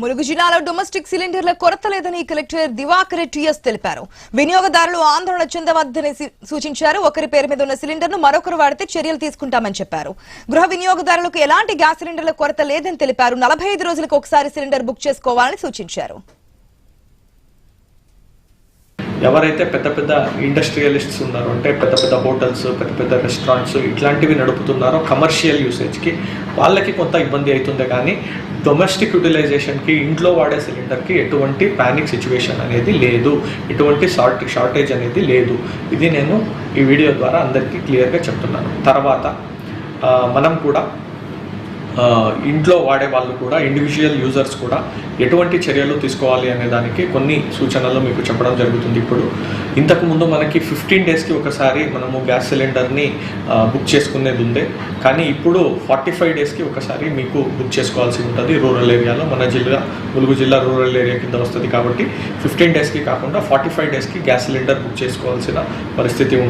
ములుగు జిల్లాలో డొమెస్టిక్ సిలిండర్ల కొరత లేదని కలెక్టర్ దివాకర్ టీఎస్ తెలిపారు. వినియోగదారులు ఆందోళన చెందవద్దని సూచించారు. ఒకరి పేరు మీద ఉన్న సిలిండర్ను మరొకరు వాడితే చర్యలు తీసుకుంటామని చెప్పారు. గృహ వినియోగదారులకు ఎలాంటి గ్యాస్ సిలిండర్ల కొరత లేదని తెలిపారు. 45 రోజులకు ఒకసారి సిలిండర్ బుక్ చేసుకోవాలని సూచించారు. ఎవరైతే పెద్ద పెద్ద ఇండస్ట్రియలిస్ట్స్ ఉన్నారో అంటే పెద్ద పెద్ద హోటల్స్, పెద్ద పెద్ద రెస్టారెంట్స్ ఇట్లాంటివి నడుపుతున్నారో కమర్షియల్ యూసేజ్కి వాళ్ళకి కొంత ఇబ్బంది అవుతుంది. కానీ డొమెస్టిక్ యూటిలైజేషన్కి ఇంట్లో వాడే సిలిండర్కి ఎటువంటి ప్యానిక్ సిచ్యువేషన్ అనేది లేదు, ఎటువంటి షార్టేజ్ అనేది లేదు. ఇది నేను ఈ వీడియో ద్వారా అందరికీ క్లియర్గా చెప్తున్నాను. తర్వాత మనం కూడా ఇంట్లో వాడే వాళ్ళు కూడా ఇండివిజువల్ యూజర్స్ కూడా ఎటువంటి చర్యలు తీసుకోవాలి అనే దానికి కొన్ని సూచనలు మీకు చెప్పడం జరుగుతుంది. ఇప్పుడు ఇంతకుముందు మనకి 15 డేస్కి ఒకసారి మనము గ్యాస్ సిలిండర్ని బుక్ చేసుకునేది ఉంది. కానీ ఇప్పుడు 45 డేస్కి ఒకసారి మీకు బుక్ చేసుకోవాల్సి ఉంటుంది. రూరల్ ఏరియాలో మన ములుగు జిల్లా రూరల్ ఏరియా కింద వస్తుంది కాబట్టి 15 డేస్కి కాకుండా 45 డేస్కి గ్యాస్ సిలిండర్ బుక్ చేసుకోవాల్సిన పరిస్థితి ఉంటుంది.